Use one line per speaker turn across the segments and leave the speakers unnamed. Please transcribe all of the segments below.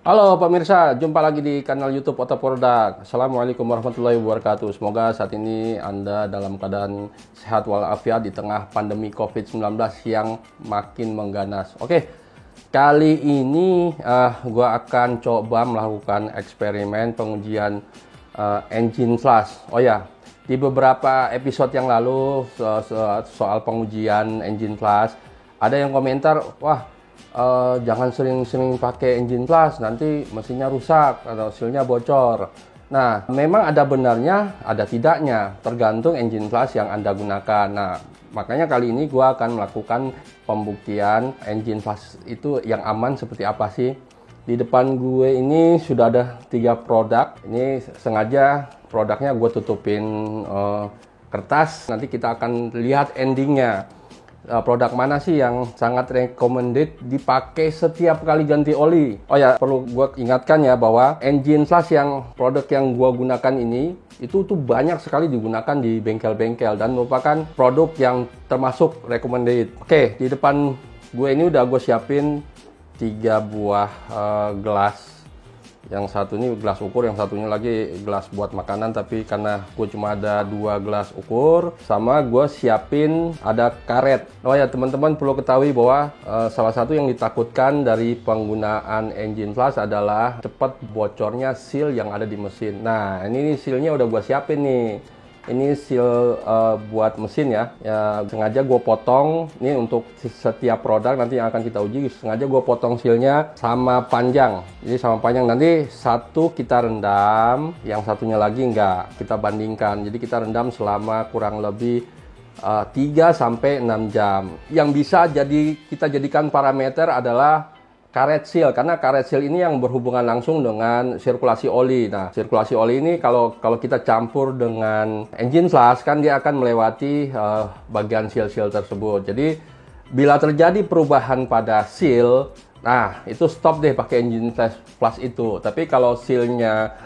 Halo pemirsa, jumpa lagi di kanal YouTube Otoproduk. Assalamualaikum warahmatullahi wabarakatuh. Semoga saat ini Anda dalam keadaan sehat walafiat di tengah pandemi COVID-19 yang makin mengganas. Oke, kali ini gue akan coba melakukan eksperimen pengujian engine flash. Oh ya, di beberapa episode yang lalu soal pengujian engine flash, ada yang komentar, wah, jangan sering-sering pakai engine flash, nanti mesinnya rusak atau hasilnya bocor. Nah, memang ada benarnya, ada tidaknya, tergantung engine flash yang Anda gunakan. Nah, makanya kali ini gue akan melakukan pembuktian engine flash itu yang aman seperti apa sih. Di depan gue ini sudah ada 3 produk. Ini sengaja produknya gue tutupin kertas. Nanti kita akan lihat endingnya. Produk mana sih yang sangat recommended dipakai setiap kali ganti oli. Oh ya, perlu gue ingatkan ya bahwa engine flash yang produk yang gue gunakan ini itu tuh banyak sekali digunakan di bengkel-bengkel dan merupakan produk yang termasuk recommended. Oke, di depan gue ini udah gue siapin 3 buah gelas. Yang satu ini gelas ukur, yang satunya lagi gelas buat makanan, tapi karena gue cuma ada 2 gelas ukur, sama gue siapin ada karet. Oh ya, teman-teman perlu ketahui bahwa salah satu yang ditakutkan dari penggunaan engine flash adalah cepat bocornya seal yang ada di mesin. Nah, ini sealnya udah gue siapin nih. Ini seal buat mesin ya. Sengaja gue potong. Ini untuk setiap produk nanti yang akan kita uji. Sengaja gue potong sealnya sama panjang. Jadi sama panjang, nanti satu kita rendam, yang satunya lagi enggak. Kita bandingkan. Jadi kita rendam selama kurang lebih 3-6 jam. Yang bisa kita jadikan parameter adalah karet seal, karena karet seal ini yang berhubungan langsung dengan sirkulasi oli. Nah, sirkulasi oli ini kalau kita campur dengan engine flash, kan dia akan melewati bagian seal-seal tersebut. Jadi bila terjadi perubahan pada seal, nah itu stop deh pakai engine flash itu. Tapi kalau sealnya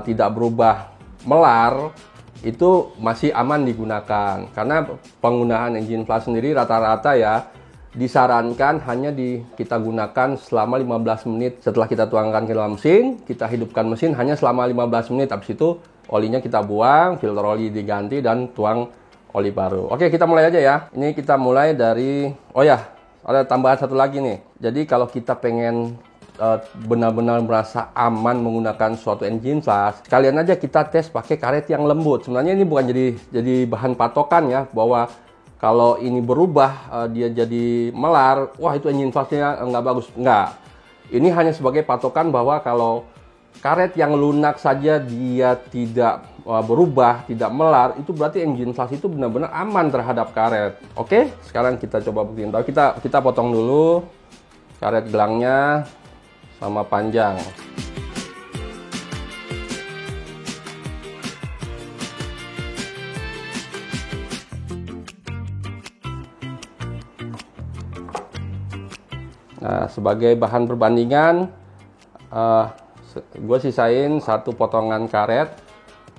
tidak berubah melar, itu masih aman digunakan. Karena penggunaan engine flash sendiri rata-rata ya disarankan hanya kita gunakan selama 15 menit setelah kita tuangkan ke dalam mesin. Kita hidupkan mesin hanya selama 15 menit. Habis itu olinya kita buang, filter oli diganti, dan tuang oli baru. Oke, kita mulai aja ya. Ini kita mulai dari, oh ya, ada tambahan satu lagi nih. Jadi kalau kita pengen benar-benar merasa aman menggunakan suatu engine flash, kalian aja kita tes pakai karet yang lembut. Sebenarnya ini bukan jadi bahan patokan ya, bahwa kalau ini berubah, dia jadi melar, wah itu engine flashnya nggak bagus. Nggak. Ini hanya sebagai patokan bahwa kalau karet yang lunak saja dia tidak berubah, tidak melar, itu berarti engine flash itu benar-benar aman terhadap karet. Oke, sekarang kita coba buktiin. Kita potong dulu karet gelangnya sama panjang. Nah, sebagai bahan perbandingan, gue sisain 1 potongan karet.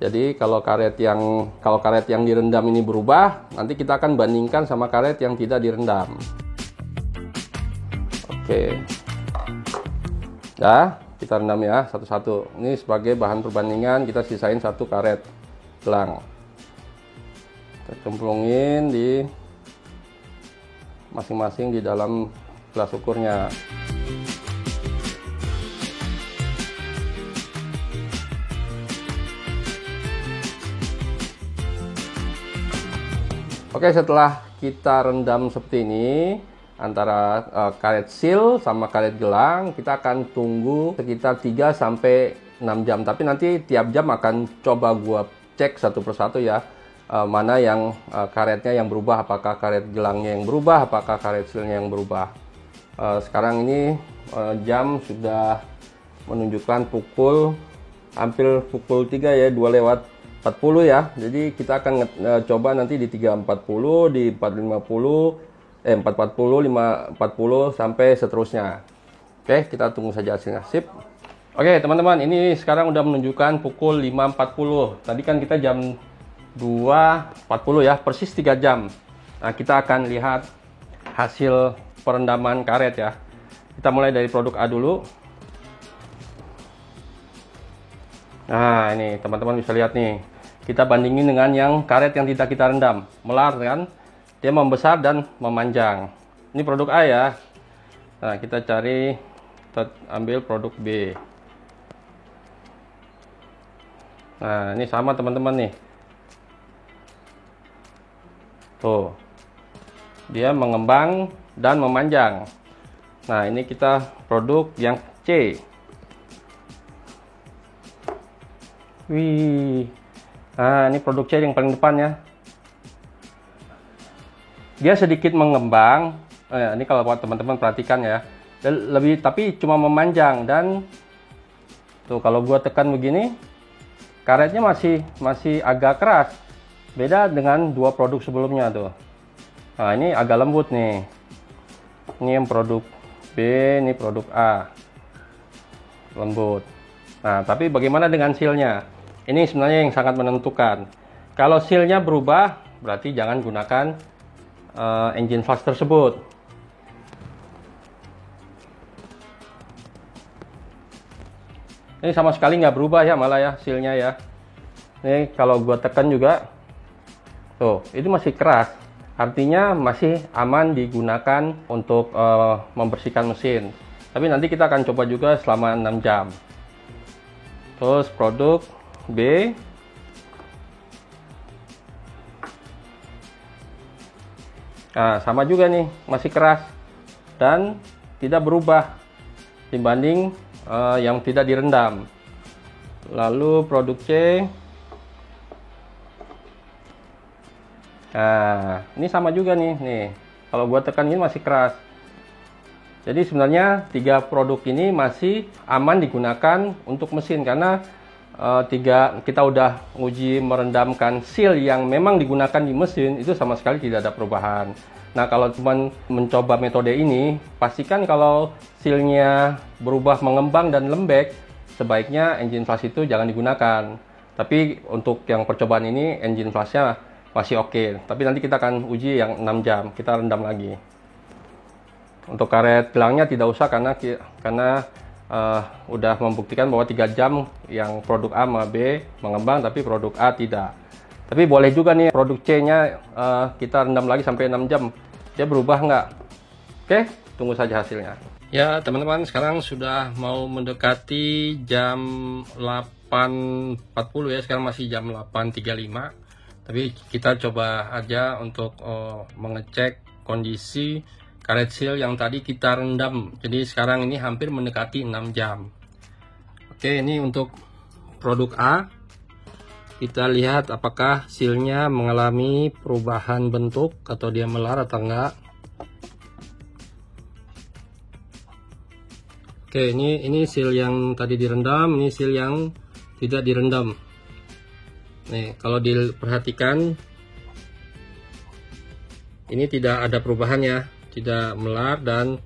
Jadi kalau karet yang direndam ini berubah, nanti kita akan bandingkan sama karet yang tidak direndam. Oke, ya kita rendam ya satu-satu. Ini sebagai bahan perbandingan, kita sisain 1 karet gelang. Kita cemplungin di masing-masing di dalam gelas ukurnya. Oke, setelah kita rendam seperti ini antara karet seal sama karet gelang, kita akan tunggu sekitar 3-6 jam. Tapi nanti tiap jam akan coba gua cek satu persatu ya, mana yang karetnya yang berubah, apakah karet gelangnya yang berubah, apakah karet sealnya yang berubah. Sekarang ini jam sudah menunjukkan hampir pukul 3 ya, 2:40 ya. Jadi kita akan coba nanti di 3:40, di 4:50, 4:40, 5:40 sampai seterusnya. Oke, kita tunggu saja hasilnya. Sip. Oke, teman-teman, ini sekarang udah menunjukkan pukul 5:40. Tadi kan kita jam 2:40 ya, persis 3 jam. Nah, kita akan lihat hasil perendaman karet ya. Kita mulai dari produk A dulu. Nah, ini teman-teman bisa lihat nih. Kita bandingin dengan yang karet yang tidak kita rendam. Melar kan? Dia membesar dan memanjang. Ini produk A ya. Nah, kita cari, kita ambil produk B. Nah, ini sama teman-teman nih. Tuh. Dia mengembang dan memanjang. Nah, ini kita produk yang C. Wih. Nah, ini produk C yang paling depan ya. Dia sedikit mengembang. Ini kalau buat teman-teman perhatikan ya. Lebih tapi cuma memanjang dan tuh kalau gua tekan begini, karetnya masih agak keras. Beda dengan dua produk sebelumnya tuh. Nah, ini agak lembut nih. Ini yang produk B, ini produk A. Lembut. Nah, tapi bagaimana dengan sealnya? Ini sebenarnya yang sangat menentukan. Kalau sealnya berubah, berarti jangan gunakan engine flash tersebut. Ini sama sekali nggak berubah ya, malah ya sealnya ya. Ini kalau gua tekan juga, tuh, itu masih keras. Artinya masih aman digunakan untuk membersihkan mesin. Tapi nanti kita akan coba juga selama 6 jam. Terus produk B. Nah, sama juga nih, masih keras dan tidak berubah dibanding yang tidak direndam. Lalu produk C. Nah, ini sama juga nih. Kalau gua tekan ini masih keras. Jadi sebenarnya tiga produk ini masih aman digunakan untuk mesin karena kita udah uji merendamkan seal yang memang digunakan di mesin, itu sama sekali tidak ada perubahan. Nah, kalau teman mencoba metode ini, pastikan kalau sealnya berubah mengembang dan lembek, sebaiknya engine flash itu jangan digunakan. Tapi untuk yang percobaan ini engine flashnya masih oke. Tapi nanti kita akan uji yang 6 jam, kita rendam lagi. Untuk karet gelangnya tidak usah karena udah membuktikan bahwa 3 jam yang produk A sama B mengembang, tapi produk A tidak. Tapi boleh juga nih produk C-nya kita rendam lagi sampai 6 jam. Dia berubah nggak? Oke, tunggu saja hasilnya. Ya teman-teman, sekarang sudah mau mendekati jam 8.40 ya. Sekarang masih jam 8.35. Tapi kita coba aja untuk mengecek kondisi karet seal yang tadi kita rendam. Jadi sekarang ini hampir mendekati 6 jam. Oke, ini untuk produk A. Kita lihat apakah sealnya mengalami perubahan bentuk atau dia melar atau enggak. Oke, ini seal yang tadi direndam, ini seal yang tidak direndam. Nih, kalau diperhatikan ini tidak ada perubahan ya. Tidak melar dan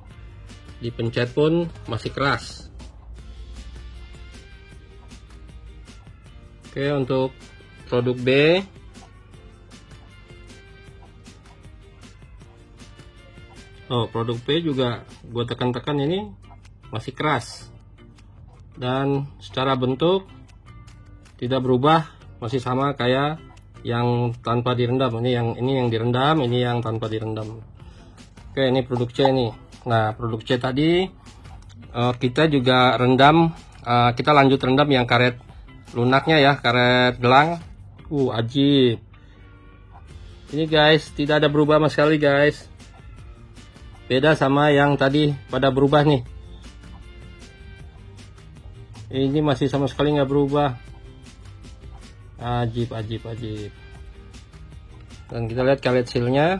dipencet pun masih keras. Oke, untuk produk B. Produk B juga gue tekan-tekan ini masih keras. Dan secara bentuk tidak berubah, masih sama kayak yang tanpa direndam. Ini yang direndam, ini yang tanpa direndam. Oke, ini produk C nih. Nah, produk C tadi kita juga rendam, kita lanjut rendam yang karet lunaknya ya, karet gelang. Ajib. Ini guys, tidak ada berubah sama sekali guys. Beda sama yang tadi pada berubah nih. Ini masih sama sekali nggak berubah. Ajib. Dan kita lihat karet sealnya.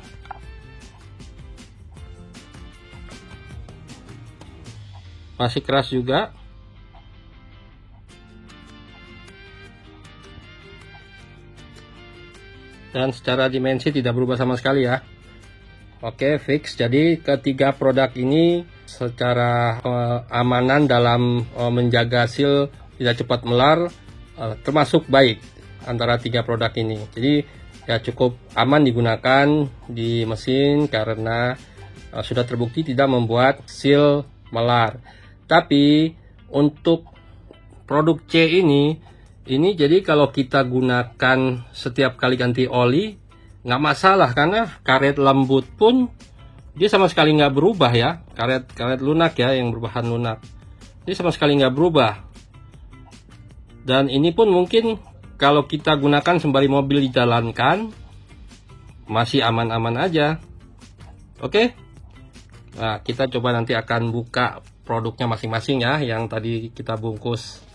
Masih keras juga. Dan secara dimensi tidak berubah sama sekali ya. Oke, fix. Jadi ketiga produk ini secara keamanan dalam menjaga seal tidak cepat melar termasuk baik antara tiga produk ini. Jadi ya cukup aman digunakan di mesin karena sudah terbukti tidak membuat seal melar. Tapi untuk produk C ini Ini jadi kalau kita gunakan setiap kali ganti oli nggak masalah, karena karet lembut pun dia sama sekali nggak berubah ya. Karet lunak ya, yang berbahan lunak, dia sama sekali nggak berubah. Dan ini pun mungkin kalau kita gunakan sembari mobil dijalankan masih aman-aman aja. Oke. Nah, kita coba nanti akan buka produknya masing-masing ya, yang tadi kita bungkus.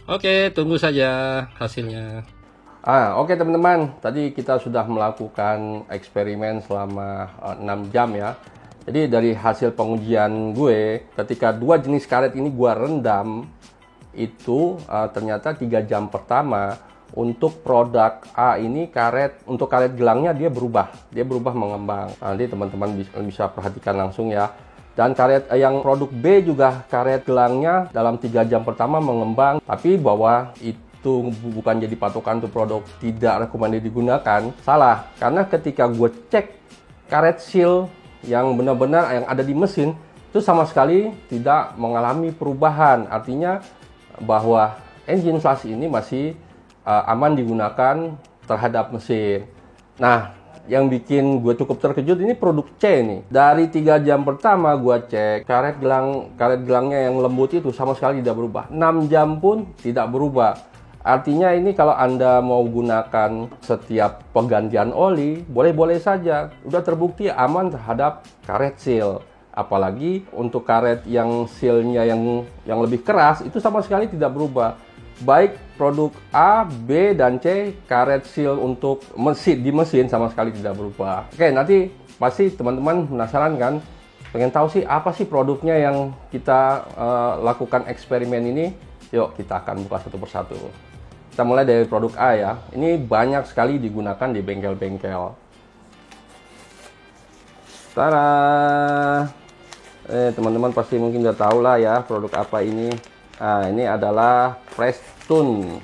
Oke, tunggu saja hasilnya. Oke teman-teman, tadi kita sudah melakukan eksperimen selama 6 jam ya. Jadi dari hasil pengujian gue, ketika dua jenis karet ini gue rendam, itu ternyata 3 jam pertama untuk produk A ini untuk karet gelangnya dia berubah mengembang. Nanti teman-teman bisa perhatikan langsung ya. Dan karet yang produk B juga karet gelangnya dalam 3 jam pertama mengembang, tapi bahwa itu bukan jadi patokan untuk produk tidak rekomendasi digunakan, salah. Karena ketika gue cek karet seal yang benar-benar yang ada di mesin, itu sama sekali tidak mengalami perubahan. Artinya bahwa engine flash ini masih aman digunakan terhadap mesin. Nah, yang bikin gue cukup terkejut ini produk C nih. Dari 3 jam pertama gue cek karet gelangnya yang lembut itu sama sekali tidak berubah. 6 jam pun tidak berubah. Artinya ini kalau Anda mau gunakan setiap penggantian oli, boleh-boleh saja. Udah terbukti aman terhadap karet seal. Apalagi untuk karet yang sealnya yang lebih keras itu sama sekali tidak berubah. Baik produk A, B, dan C, karet seal untuk di mesin sama sekali tidak berubah. Oke, nanti pasti teman-teman penasaran kan? Pengen tahu sih apa sih produknya yang kita lakukan eksperimen ini? Yuk kita akan buka satu persatu. Kita mulai dari produk A ya. Ini banyak sekali digunakan di bengkel-bengkel. Tada! Teman-teman pasti mungkin udah tahu lah ya produk apa ini. Nah, ini adalah Prestone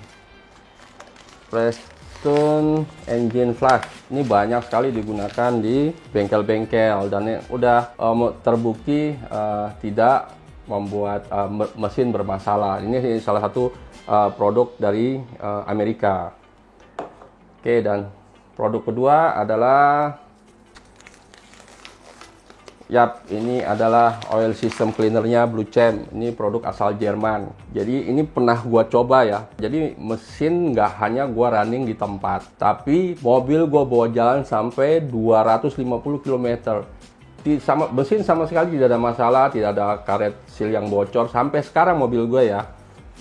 engine flash. Ini banyak sekali digunakan di bengkel-bengkel dan udah terbukti tidak membuat mesin bermasalah. Ini salah satu produk dari Amerika. Oke, dan produk kedua adalah ini adalah oil system cleanernya Blue Champ. Ini produk asal Jerman. Jadi ini pernah gua coba ya. Jadi mesin nggak hanya gua running di tempat, tapi mobil gua bawa jalan sampai 250 km. Mesin sama sekali tidak ada masalah, tidak ada karet seal yang bocor. Sampai sekarang mobil gue ya,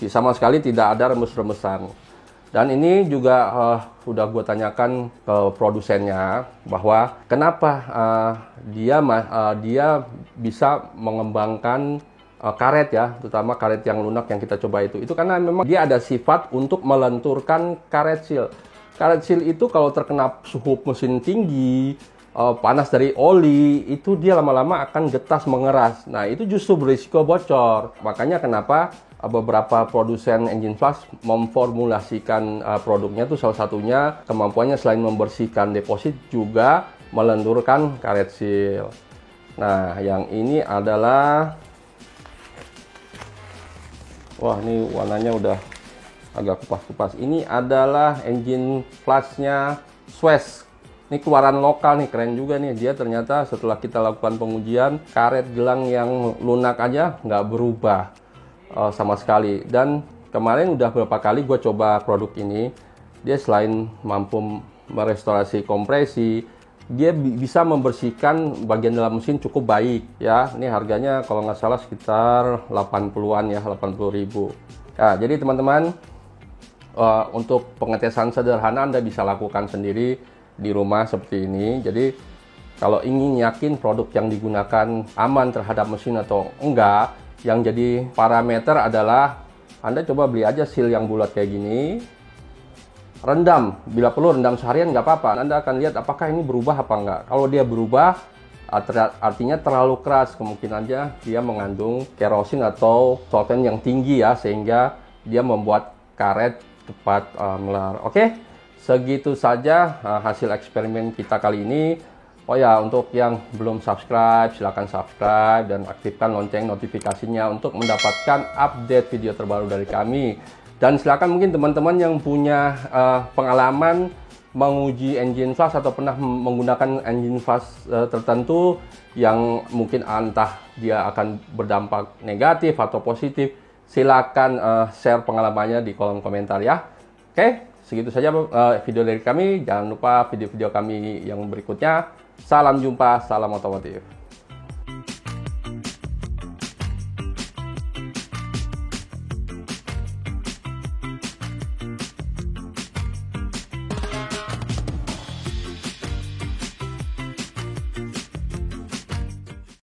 sama sekali tidak ada remes-remesan. Dan ini juga sudah gue tanyakan ke produsennya bahwa kenapa dia bisa mengembangkan karet ya, terutama karet yang lunak yang kita coba itu. Itu karena memang dia ada sifat untuk melenturkan karet seal. Karet seal itu kalau terkena suhu mesin tinggi, panas dari oli, itu dia lama-lama akan getas mengeras. Nah, itu justru berisiko bocor. Makanya kenapa beberapa produsen engine flash memformulasikan produknya itu salah satunya kemampuannya selain membersihkan deposit juga melenturkan karet seal. Nah, yang ini adalah, wah ini warnanya udah agak kupas-kupas. Ini adalah engine flashnya Swiss. Ini keluaran lokal nih, keren juga nih. Dia ternyata setelah kita lakukan pengujian, karet gelang yang lunak aja nggak berubah sama sekali. Dan kemarin udah beberapa kali gue coba produk ini. Dia selain mampu merestorasi kompresi, dia bisa membersihkan bagian dalam mesin cukup baik ya. Ini harganya kalau nggak salah sekitar 80-an ya, 80.000. Nah, jadi teman-teman, untuk pengetesan sederhana Anda bisa lakukan sendiri di rumah seperti ini. Jadi kalau ingin yakin produk yang digunakan aman terhadap mesin atau enggak, yang jadi parameter adalah Anda coba beli aja seal yang bulat kayak gini, rendam, bila perlu rendam seharian nggak apa-apa. Anda akan lihat apakah ini berubah apa enggak. Kalau dia berubah, artinya terlalu keras, kemungkinannya dia mengandung kerosin atau solvent yang tinggi ya, sehingga dia membuat karet cepat melar. Oke, segitu saja hasil eksperimen kita kali ini. Oh ya, untuk yang belum subscribe, silahkan subscribe dan aktifkan lonceng notifikasinya untuk mendapatkan update video terbaru dari kami. Dan silakan mungkin teman-teman yang punya pengalaman menguji engine flash atau pernah menggunakan engine flash tertentu yang mungkin entah dia akan berdampak negatif atau positif, silakan share pengalamannya di kolom komentar ya. Oke, segitu saja video dari kami. Jangan lupa video-video kami yang berikutnya. Salam jumpa, salam otomotif.